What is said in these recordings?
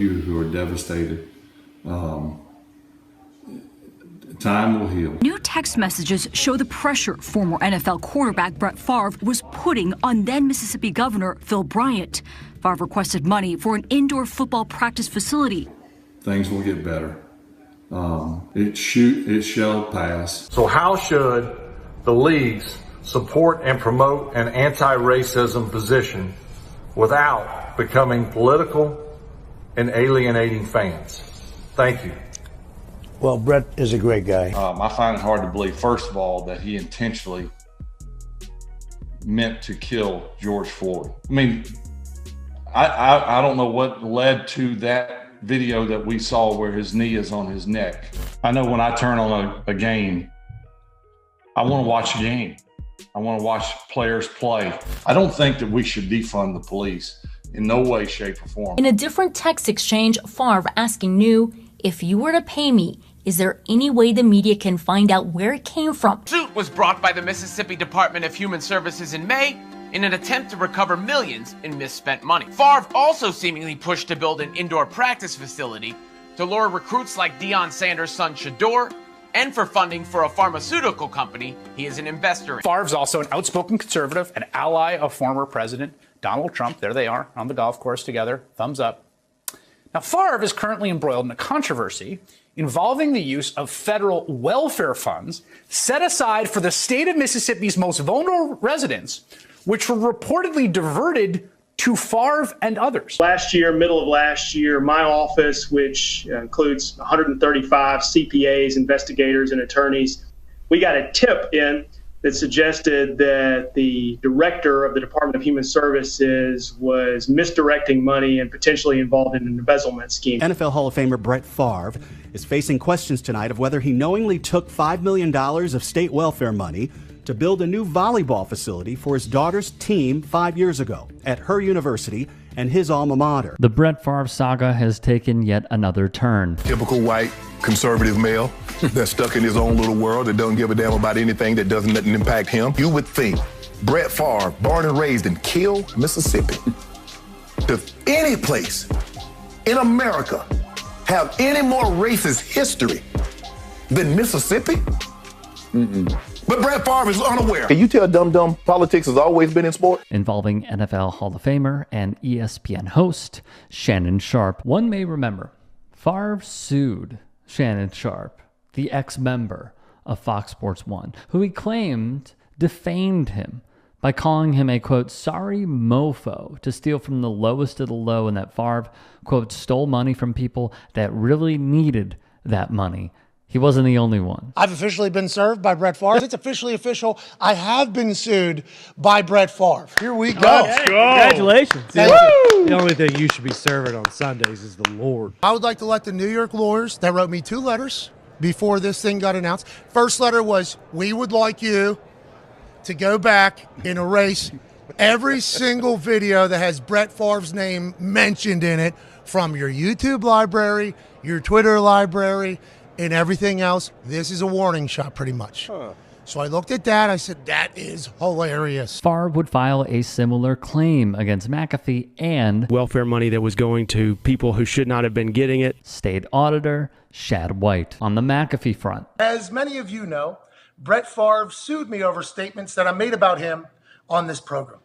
you who are devastated. Time will heal. New text messages show the pressure former NFL quarterback Brett Favre was putting on then Mississippi Governor Phil Bryant. Favre requested money for an indoor football practice facility. Things will get better. It shall pass. So how should the leagues support and promote an anti-racism position without becoming political and alienating fans? Thank you. Well, Brett is a great guy. I find it hard to believe, first of all, that he intentionally meant to kill George Floyd. I mean, I don't know what led to that video that we saw where his knee is on his neck. I know when I turn on a game, I want to watch a game. I want to watch players play. I don't think that we should defund the police in no way, shape, or form. In a different text exchange, Favre asking New, if you were to pay me, is there any way the media can find out where it came from? The suit was brought by the Mississippi Department of Human Services in May in an attempt to recover millions in misspent money. Favre also seemingly pushed to build an indoor practice facility to lure recruits like Deion Sanders' son Shador, and for funding for a pharmaceutical company he is an investor in. Favre's also an outspoken conservative, an ally of former President Donald Trump. There they are on the golf course together. Thumbs up. Now, Favre is currently embroiled in a controversy involving the use of federal welfare funds set aside for the state of Mississippi's most vulnerable residents, which were reportedly diverted to Favre and others. Middle of last year, my office, which includes 135 CPAs, investigators, and attorneys, we got a tip in that suggested that the director of the Department of Human Services was misdirecting money and potentially involved in an embezzlement scheme. NFL Hall of Famer Brett Favre is facing questions tonight of whether he knowingly took $5 million of state welfare money to build a new volleyball facility for his daughter's team 5 years ago at her university and his alma mater. The Brett Favre saga has taken yet another turn. Typical white conservative male that's stuck in his own little world that doesn't give a damn about anything that doesn't impact him. You would think Brett Favre, born and raised in Kill, Mississippi, does any place in America have any more racist history than Mississippi? But Brett Favre is unaware. Can you tell dumb politics has always been in sport? Involving NFL Hall of Famer and ESPN host Shannon Sharpe. One may remember, Favre sued Shannon Sharpe, the ex-member of Fox Sports 1, who he claimed defamed him by calling him a, quote, sorry mofo to steal from the lowest of the low, and that Favre, quote, stole money from people that really needed that money. He wasn't the only one. I've officially been served by Brett Favre. It's officially official. I have been sued by Brett Favre. Here we go. Let's go. Congratulations. Thank you. The only thing you should be serving on Sundays is the Lord. I would like to let the New York lawyers that wrote me 2 letters before this thing got announced. First letter was, we would like you to go back and erase every single video that has Brett Favre's name mentioned in it from your YouTube library, your Twitter library, and everything else. This is a warning shot, pretty much. So I looked at that. I said, that is hilarious. Favre would file a similar claim against McAfee and welfare money that was going to people who should not have been getting it. State Auditor Shad White. On the McAfee front, as many of you know, Brett Favre sued me over statements that I made about him on this program.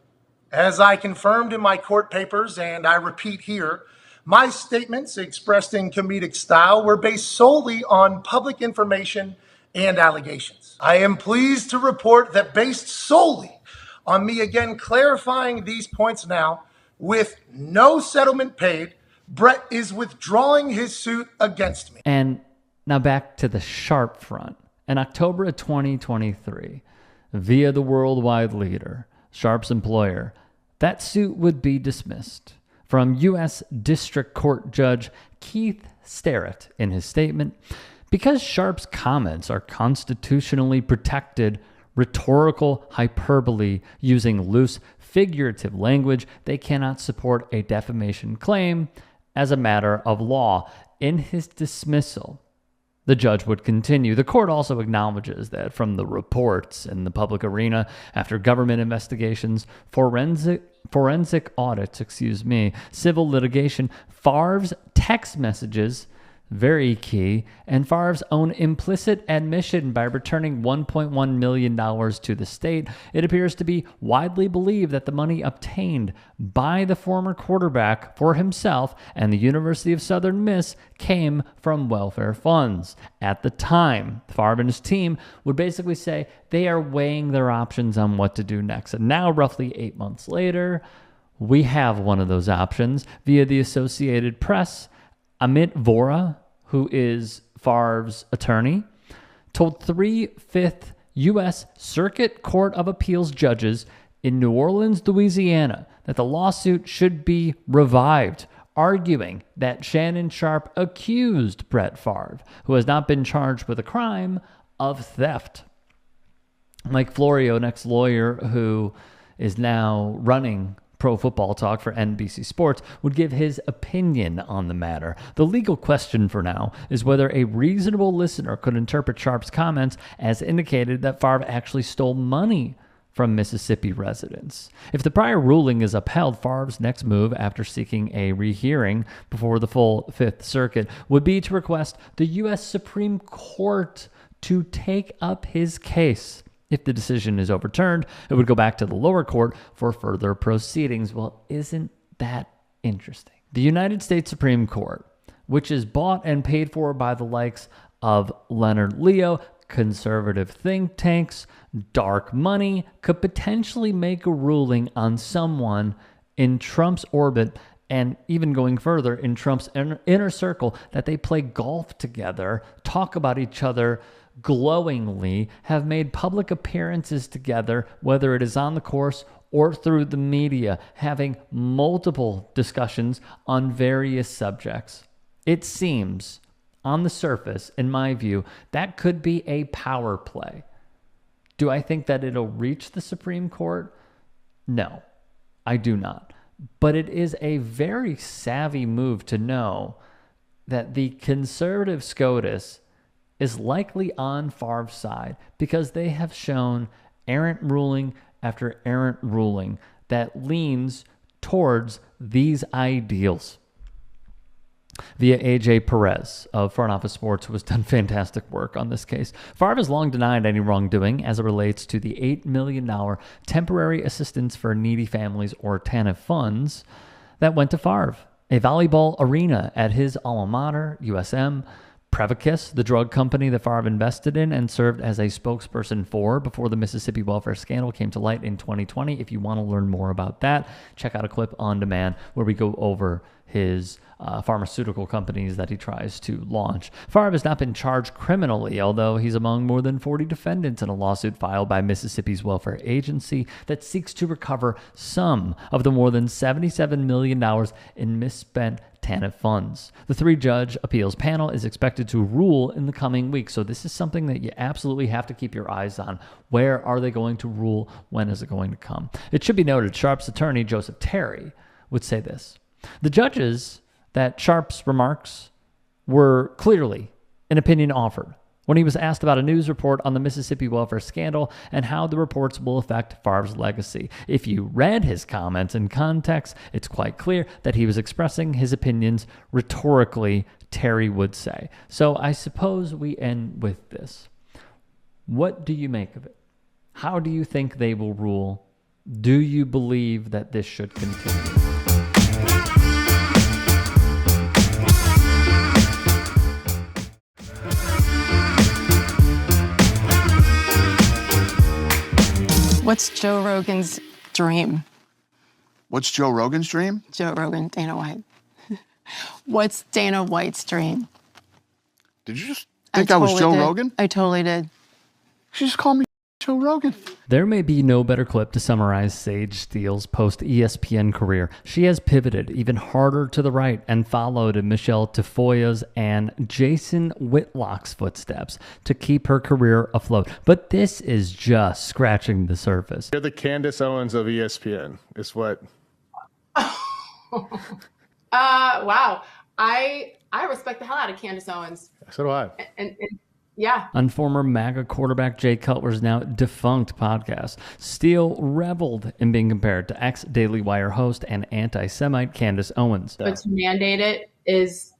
As I confirmed in my court papers, and I repeat here, my statements, expressed in comedic style, were based solely on public information and allegations. I am pleased to report that based solely on me again clarifying these points now, with no settlement paid, Brett is withdrawing his suit against me. And now back to the Sharpe front. In October of 2023, via the worldwide leader, Sharpe's employer, that suit would be dismissed. From U.S. District Court Judge Keith Starrett in his statement, because Sharpe's comments are constitutionally protected rhetorical hyperbole using loose figurative language, they cannot support a defamation claim as a matter of law. In his dismissal, The judge would continue. The court also acknowledges that from the reports in the public arena, after government investigations, forensic audits, civil litigation, Favre's text messages, very key, and Favre's own implicit admission by returning $1.1 million to the state, it appears to be widely believed that the money obtained by the former quarterback for himself and the University of Southern Miss came from welfare funds. At the time, Favre and his team would basically say they are weighing their options on what to do next. And now, roughly 8 months later, we have one of those options. Via the Associated Press, Amit Vora, who is Favre's attorney, told 3/5 U.S. Circuit Court of Appeals judges in New Orleans, Louisiana, that the lawsuit should be revived, arguing that Shannon Sharpe accused Brett Favre, who has not been charged with a crime, of theft. Mike Florio, an ex-lawyer who is now running Pro Football Talk for NBC Sports, would give his opinion on the matter. The legal question for now is whether a reasonable listener could interpret Sharpe's comments as indicated that Favre actually stole money from Mississippi residents. If the prior ruling is upheld, Favre's next move after seeking a rehearing before the full Fifth Circuit would be to request the U.S. Supreme Court to take up his case. If the decision is overturned, it would go back to the lower court for further proceedings. Well, isn't that interesting? The United States Supreme Court, which is bought and paid for by the likes of Leonard Leo, conservative think tanks, dark money, could potentially make a ruling on someone in Trump's orbit and even going further in Trump's inner circle, that they play golf together, talk about each other glowingly, have made public appearances together, whether it is on the course or through the media, having multiple discussions on various subjects. It seems, on the surface, in my view, that could be a power play. Do I think that it'll reach the Supreme Court? No, I do not. But it is a very savvy move to know that the conservative SCOTUS is likely on Favre's side because they have shown errant ruling after errant ruling that leans towards these ideals. Via AJ Perez of Front Office Sports, who has done fantastic work on this case, Favre has long denied any wrongdoing as it relates to the $8 million temporary assistance for needy families or TANF funds that went to Favre, a volleyball arena at his alma mater, USM, Prevacus, the drug company that Favre invested in and served as a spokesperson for before the Mississippi welfare scandal came to light in 2020. If you want to learn more about that, check out a clip on demand where we go over his pharmaceutical companies that he tries to launch. Favre has not been charged criminally, although he's among more than 40 defendants in a lawsuit filed by Mississippi's welfare agency that seeks to recover some of the more than $77 million in misspent TANF funds. The three-judge appeals panel is expected to rule in the coming weeks, so this is something that you absolutely have to keep your eyes on. Where are they going to rule? When is it going to come? It should be noted, Sharpe's attorney, Joseph Terry, would say this. The judges that Sharpe's remarks were clearly an opinion offered when he was asked about a news report on the Mississippi welfare scandal and how the reports will affect Favre's legacy. If you read his comments in context, it's quite clear that he was expressing his opinions rhetorically, Terry would say. So I suppose we end with this. What do you make of it? How do you think they will rule? Do you believe that this should continue? What's Joe Rogan's dream? What's Joe Rogan's dream? Joe Rogan, Dana White. What's Dana White's dream? Did you just think I was Joe Rogan? I totally did. She just called me Joe Rogan. There may be no better clip to summarize Sage Steele's post-ESPN career. She has pivoted even harder to the right and followed in Michelle Tafoya's and Jason Whitlock's footsteps to keep her career afloat. But this is just scratching the surface. You're the Candace Owens of ESPN, is what... Wow. I I respect the hell out of Candace Owens. So do I. And yeah. On former MAGA quarterback Jay Cutler's now defunct podcast, Steele reveled in being compared to ex-Daily Wire host and anti-Semite Candace Owens. But to mandate it is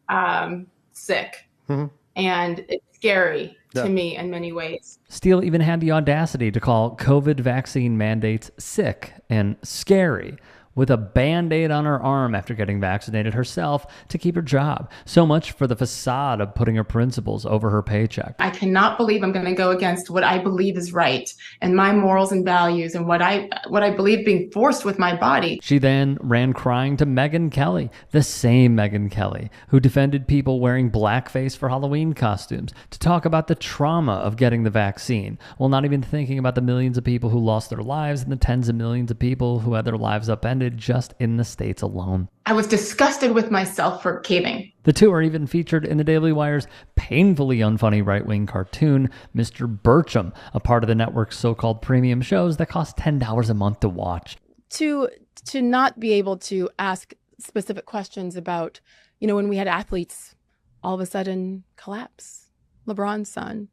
sick. Mm-hmm. And it's scary to me in many ways. Steele even had the audacity to call COVID vaccine mandates sick and scary, with a Band-Aid on her arm after getting vaccinated herself to keep her job. So much for the facade of putting her principles over her paycheck. I cannot believe I'm going to go against what I believe is right and my morals and values and what I believe being forced with my body. She then ran crying to Megyn Kelly, the same Megyn Kelly who defended people wearing blackface for Halloween costumes, to talk about the trauma of getting the vaccine, while not even thinking about the millions of people who lost their lives and the tens of millions of people who had their lives upended just in the States alone. I was disgusted with myself for caving. The two are even featured in the Daily Wire's painfully unfunny right-wing cartoon, Mr. Bircham, a part of the network's so-called premium shows that cost $10 a month to watch. To not be able to ask specific questions about, when we had athletes all of a sudden collapse, LeBron's son.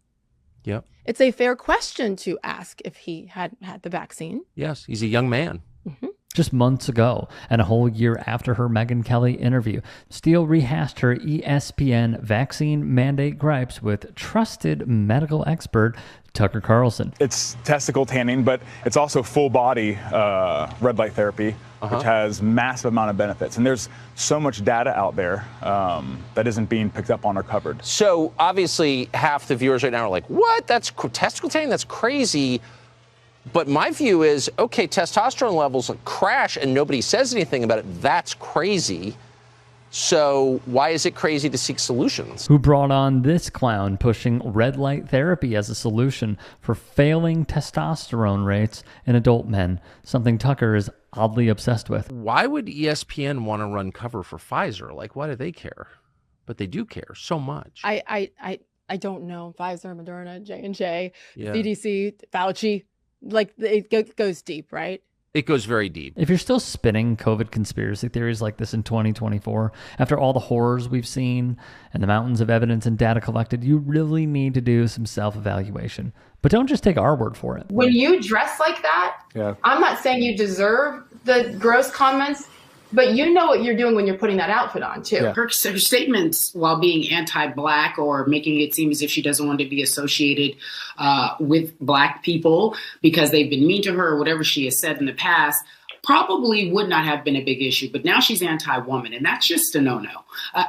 Yep. It's a fair question to ask if he had had the vaccine. Yes, he's a young man. Mm-hmm. Just months ago, and a whole year after her Megyn Kelly interview, Steele rehashed her ESPN vaccine mandate gripes with trusted medical expert Tucker Carlson. It's testicle tanning, but it's also full body red light therapy, which has massive amount of benefits. And there's so much data out there that isn't being picked up on or covered. So obviously half the viewers right now are like, what? That's testicle tanning? That's crazy. But my view is, okay, testosterone levels crash and nobody says anything about it. That's crazy. So why is it crazy to seek solutions? Who brought on this clown pushing red light therapy as a solution for failing testosterone rates in adult men, something Tucker is oddly obsessed with. Why would ESPN want to run cover for Pfizer? Why do they care? But they do care so much. I don't know. Pfizer, Moderna, J&J, Yeah. CDC, Fauci. It goes deep, right? It goes very deep. If you're still spinning COVID conspiracy theories like this in 2024, after all the horrors we've seen and the mountains of evidence and data collected, you really need to do some self-evaluation. But don't just take our word for it. When you dress like that, I'm not saying you deserve the gross comments, but you know what you're doing when you're putting that outfit on, too. Yeah. Her statements, while being anti-Black or making it seem as if she doesn't want to be associated with Black people because they've been mean to her or whatever she has said in the past, probably would not have been a big issue. But now she's anti-woman, and that's just a no-no.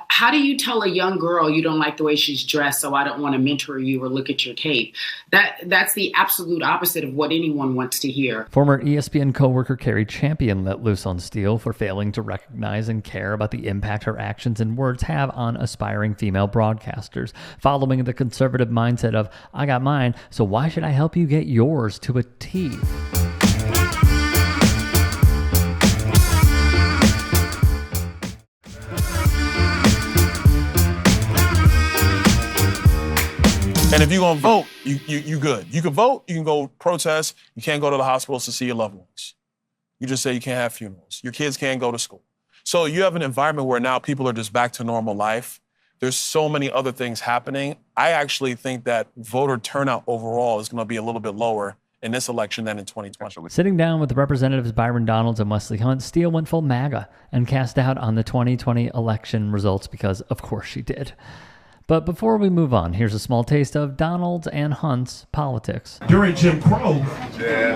How do you tell a young girl you don't like the way she's dressed, so I don't want to mentor you or look at your tape? That's the absolute opposite of what anyone wants to hear. Former ESPN co-worker Carrie Champion let loose on Steele for failing to recognize and care about the impact her actions and words have on aspiring female broadcasters, following the conservative mindset of, I got mine, so why should I help you get yours to a T? And if you're going to vote, you good. You can vote, you can go protest, you can't go to the hospitals to see your loved ones. You just say you can't have funerals. Your kids can't go to school. So you have an environment where now people are just back to normal life. There's so many other things happening. I actually think that voter turnout overall is going to be a little bit lower in this election than in 2020. Sitting down with Representatives Byron Donalds and Wesley Hunt, Steele went full MAGA and cast out on the 2020 election results because, of course, she did. But before we move on, here's a small taste of Donald's and Hunt's politics. During Jim Crow, the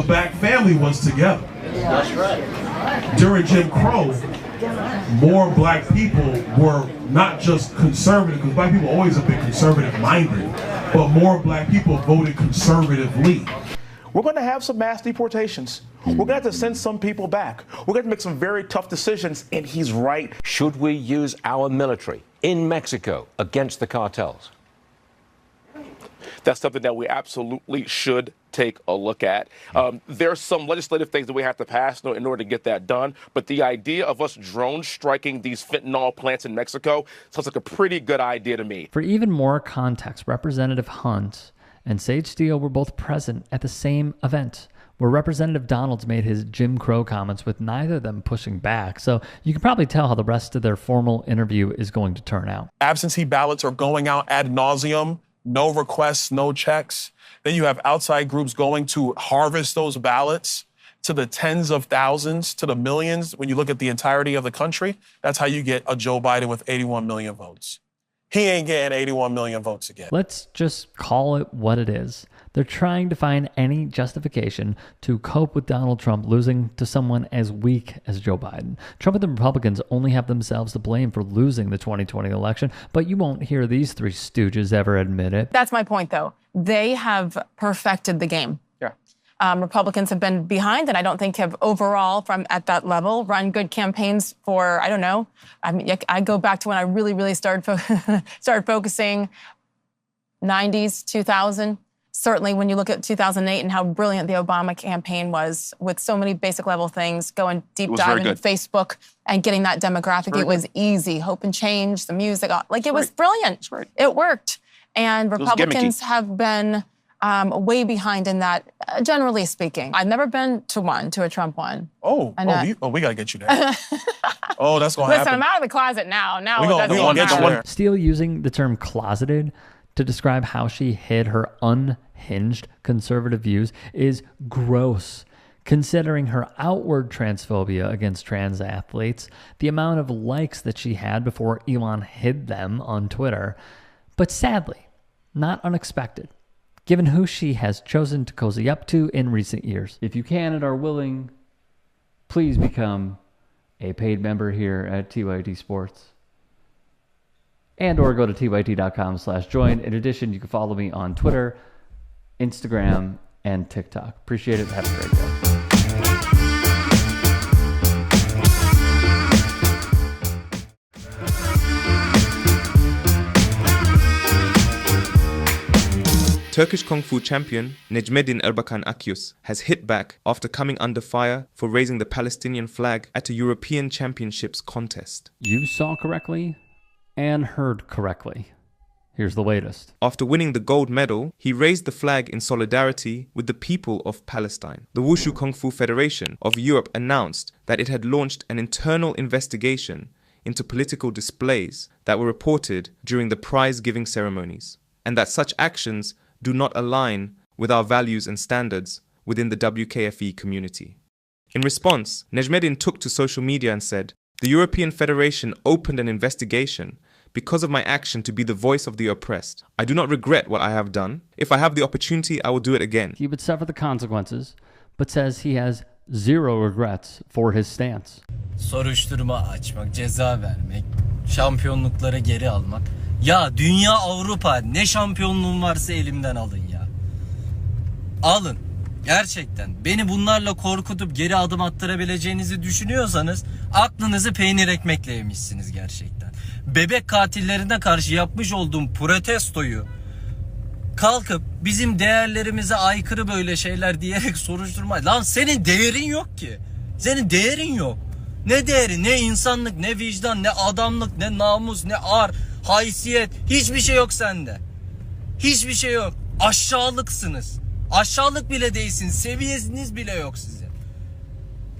Black family was together. That's right. During Jim Crow, more Black people were not just conservative, because Black people always have been conservative-minded, but more Black people voted conservatively. We're going to have some mass deportations. We're going to have to send some people back. We're going to make some very tough decisions, and he's right. Should we use our military in Mexico against the cartels? That's something that we absolutely should take a look at. There's some legislative things that we have to pass in order to get that done, but the idea of us drone striking these fentanyl plants in Mexico sounds like a pretty good idea to me. For even more context, Representative Hunt and Sage Steele were both present at the same event where Representative Donalds made his Jim Crow comments with neither of them pushing back. So you can probably tell how the rest of their formal interview is going to turn out. Absentee ballots are going out ad nauseum, no requests, no checks. Then you have outside groups going to harvest those ballots to the tens of thousands, to the millions. When you look at the entirety of the country, that's how you get a Joe Biden with 81 million votes. He ain't getting 81 million votes again. Let's just call it what it is. They're trying to find any justification to cope with Donald Trump losing to someone as weak as Joe Biden. Trump and the Republicans only have themselves to blame for losing the 2020 election, but you won't hear these three stooges ever admit it. That's my point, though. They have perfected the game. Republicans have been behind, and I don't think have overall, from at that level, run good campaigns for, I don't know. I mean, I go back to when I really started focusing, 90s, 2000. Certainly when you look at 2008 and how brilliant the Obama campaign was with so many basic level things, going deep dive into Facebook and getting that demographic, it was easy. Hope and Change, the music, like it was brilliant. It worked. And Republicans have been way behind in that, generally speaking. I've never been to a Trump one. We got to get you there. That's going to happen. Listen, I'm out of the closet now. Now we gonna get you there. Steele using the term closeted to describe how she hid her unhinged conservative views is gross. Considering her outward transphobia against trans athletes, the amount of likes that she had before Elon hid them on Twitter, but sadly, not unexpected, given who she has chosen to cozy up to in recent years. If you can and are willing, please become a paid member here at TYT Sports. And or go to tyt.com/join. In addition, you can follow me on Twitter, Instagram, and TikTok. Appreciate it. Have a great day. Turkish Kung Fu champion Necmettin Erbakan Akyüz has hit back after coming under fire for raising the Palestinian flag at a European Championships contest. You saw correctly and heard correctly. Here's the latest. After winning the gold medal, he raised the flag in solidarity with the people of Palestine. The Wushu Kung Fu Federation of Europe announced that it had launched an internal investigation into political displays that were reported during the prize-giving ceremonies, and that such actions do not align with our values and standards within the WKFE community. In response, Necmettin took to social media and said, "The European Federation opened an investigation because of my action to be the voice of the oppressed. I do not regret what I have done. If I have the opportunity, I will do it again." He would suffer the consequences, but says he has zero regrets for his stance. Soruşturma açmak, ceza vermek, şampiyonlukları geri almak. Ya dünya, Avrupa, ne şampiyonluğum varsa elimden alın ya. Alın. Gerçekten. Beni bunlarla korkutup geri adım attırabileceğinizi düşünüyorsanız aklınızı peynir ekmekle yemişsiniz gerçekten. Bebek katillerine karşı yapmış olduğum protestoyu kalkıp bizim değerlerimize aykırı böyle şeyler diyerek soruşturma. Lan senin değerin yok ki. Senin değerin yok. Ne değeri, ne insanlık, ne vicdan, ne adamlık, ne namus, ne ar, haysiyet. Hiçbir şey yok sende. Hiçbir şey yok. Aşağılıksınız. Aşağılık bile değilsiniz. Seviyeniz bile yok sizin.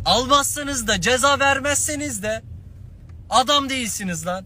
Almazsanız da, ceza vermezseniz de adam değilsiniz lan.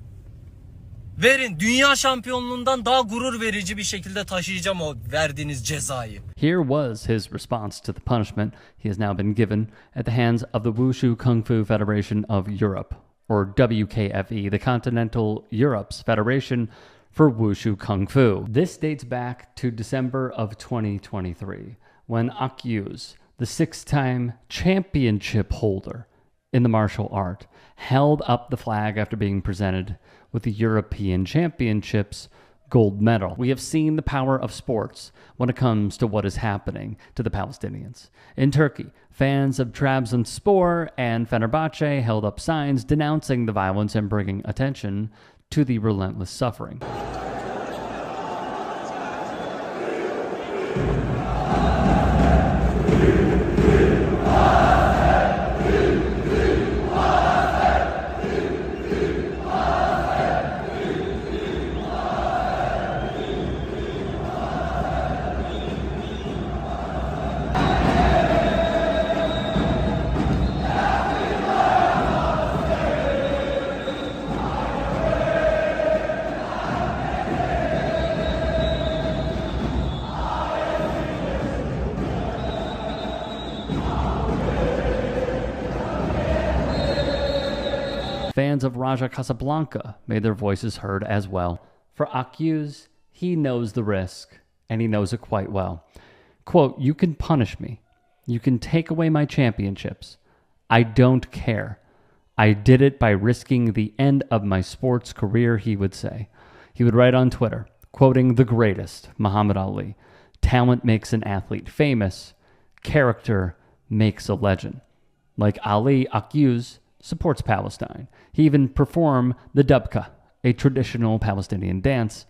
Verin. Dünya şampiyonluğundan daha gurur verici bir şekilde taşıyacağım o verdiğiniz cezayı. Here was his response to the punishment he has now been given at the hands of the Wushu Kung Fu Federation of Europe, or WKFE, the Continental Europe's Federation for Wushu Kung Fu. This dates back to December of 2023, when Akyüz, the six-time championship holder in the martial art, held up the flag after being presented with the European Championships gold medal. We have seen the power of sports when it comes to what is happening to the Palestinians. In Turkey, fans of Trabzonspor and Fenerbahce held up signs denouncing the violence and bringing attention to the relentless suffering. Fans of Raja Casablanca made their voices heard as well. For Akyuz, he knows the risk, and he knows it quite well. Quote, "You can punish me. You can take away my championships. I don't care. I did it by risking the end of my sports career," he would say. He would write on Twitter, quoting the greatest, Muhammad Ali, "Talent makes an athlete famous. Character makes a legend." Like Ali, Akyuz supports Palestine. He even performed the dubka, a traditional Palestinian dance,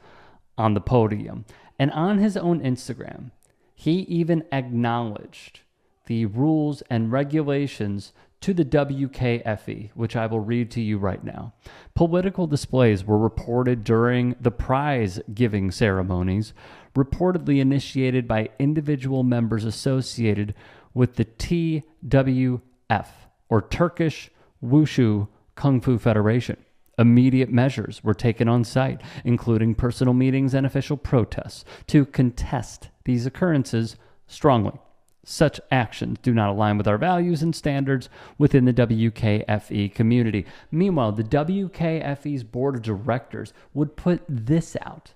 on the podium. And on his own Instagram, he even acknowledged the rules and regulations to the WKFE, which I will read to you right now. Political displays were reported during the prize-giving ceremonies, reportedly initiated by individual members associated with the TWF, or Turkish Wushu Kung Fu Federation. Immediate measures were taken on site, including personal meetings and official protests, to contest these occurrences strongly. Such actions do not align with our values and standards within the WKFE community. Meanwhile, the WKFE's board of directors would put this out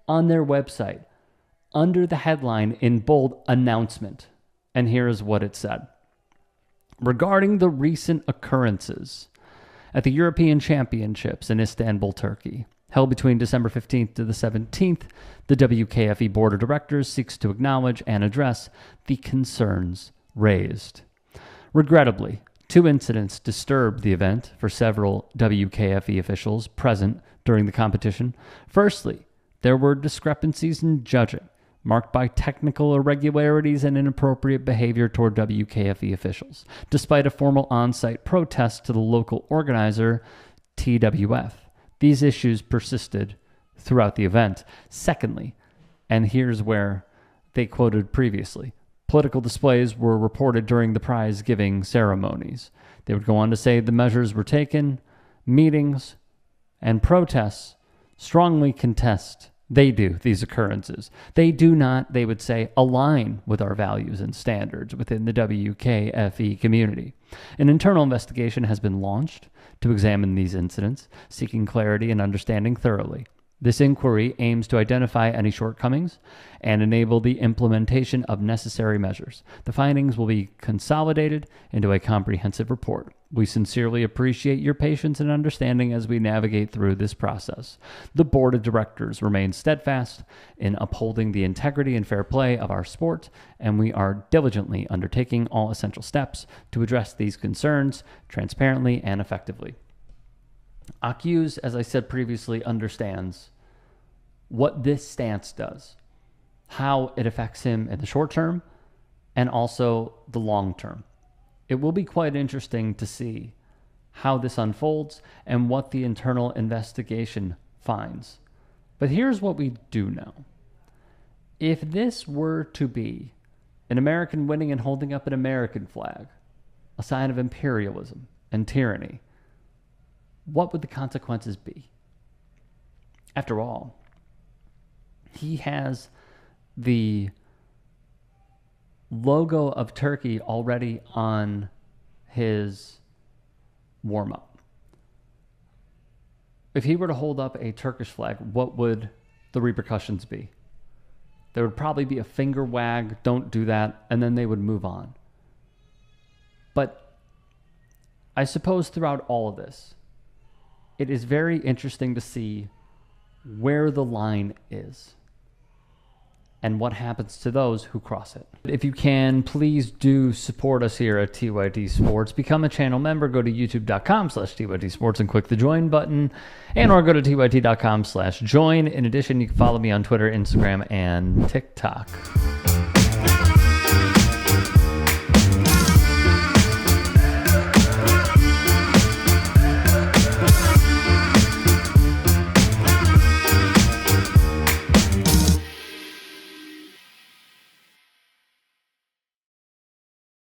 on their website under the headline in bold, "Announcement." And here is what it said. Regarding the recent occurrences at the European Championships in Istanbul, Turkey, held between December 15th to the 17th, the WKFE Board of Directors seeks to acknowledge and address the concerns raised. Regrettably, 2 incidents disturbed the event for several WKFE officials present during the competition. Firstly, there were discrepancies in judging, marked by technical irregularities and inappropriate behavior toward WKFE officials, despite a formal on-site protest to the local organizer, TWF. These issues persisted throughout the event. Secondly, and here's where they quoted previously, political displays were reported during the prize-giving ceremonies. They would go on to say the measures were taken, meetings and protests strongly contest these occurrences. They do not, they would say, align with our values and standards within the WKFE community. An internal investigation has been launched to examine these incidents, seeking clarity and understanding thoroughly. This inquiry aims to identify any shortcomings and enable the implementation of necessary measures. The findings will be consolidated into a comprehensive report. We sincerely appreciate your patience and understanding as we navigate through this process. The Board of Directors remains steadfast in upholding the integrity and fair play of our sport, and we are diligently undertaking all essential steps to address these concerns transparently and effectively. Akyuz, as I said previously, understands what this stance does, how it affects him in the short term, and also the long term. It will be quite interesting to see how this unfolds and what the internal investigation finds. But here's what we do know. If this were to be an American winning and holding up an American flag, a sign of imperialism and tyranny, what would the consequences be? After all, he has the logo of Turkey already on his warm-up. If he were to hold up a Turkish flag, what would the repercussions be? There would probably be a finger wag, don't do that, and then they would move on. But I suppose throughout all of this, it is very interesting to see where the line is and what happens to those who cross it. If you can, please do support us here at TYT Sports. Become a channel member. Go to youtube.com/TYT Sports and click the join button, or go to tyt.com/join. In addition, you can follow me on Twitter, Instagram, and TikTok.